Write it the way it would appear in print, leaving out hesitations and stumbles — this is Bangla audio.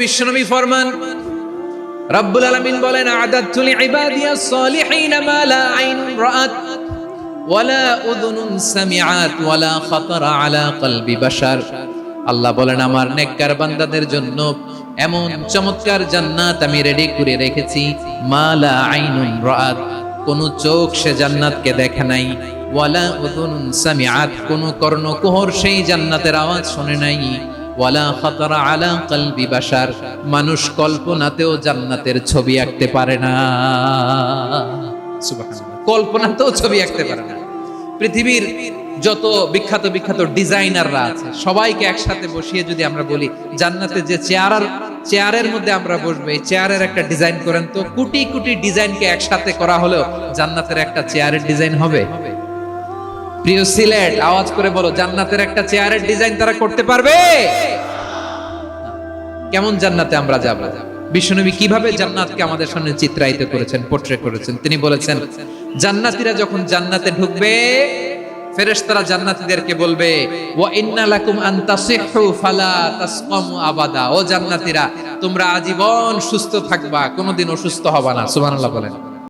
বিশ্বনবী ফরমান, রব্বুল আলামিন বলেন, আ'দাদতু লিইবাদিয়াস সালিহিন মা লা আইনুন রাআত ওয়ালা উযুনুন সামিআত ওয়ালা খাতারা আলা কলবি বাশার। আল্লাহ বলেন, আমার নেককার বান্দাদের জন্য এমন চমৎকার জান্নাত আমি রেডি করে রেখেছি, মা লা আইনুন রাআত, কোন চোখ সে জান্নাতকে দেখে নাই, ওয়ালা উযুনুন সামিআত, কোন কর্ণকুহর সেই জান্নাতের আওয়াজ শুনে নাই, ওয়ালা খাতারা আলা কলবি বাশার, মানুষ কল্পনাতেও জান্নাতের ছবি আঁকতে পারে না। সুবহানাল্লাহ, কল্পনাতেও ছবি আঁকতে পারে না। পৃথিবীর যত বিখ্যাত বিখ্যাত ডিজাইনাররা আছে, সবাইকে একসাথে বসিয়ে যদি আমরা বলি জান্নাতে যে চেয়ারের মধ্যে আমরা বসবো, এই চেয়ারের একটা ডিজাইন করেন তো, কোটি কোটি ডিজাইনকে একসাথে করা হলেও জান্নাতের একটা চেয়ারের ডিজাইন হবে? প্রিয় সিলেট, আওয়াজ করে বলো, জান্নাতের একটা চেয়ারের ডিজাইন তারা করতে পারবে? কেমন জান্নাতে আমরা যাব? বিশ্বনবী কিভাবে জান্নাতকে আমাদের সামনে চিত্রায়িত করেছেন, পোট্রে করেছেন? তিনি বলেছেন, জান্নাতীরা যখন জান্নাতে ঢুকবে, ফেরেশতারা জান্নাতীদেরকে বলবে, ওয়া ইন্না লাকুম আন তাসিহু ফালা তাসকামু আবাদা, ও জান্নাতীরা, তোমরা আজীবন সুস্থ থাকবা, কোনোদিন অসুস্থ হবা না। সুবহানাল্লাহ বলেন।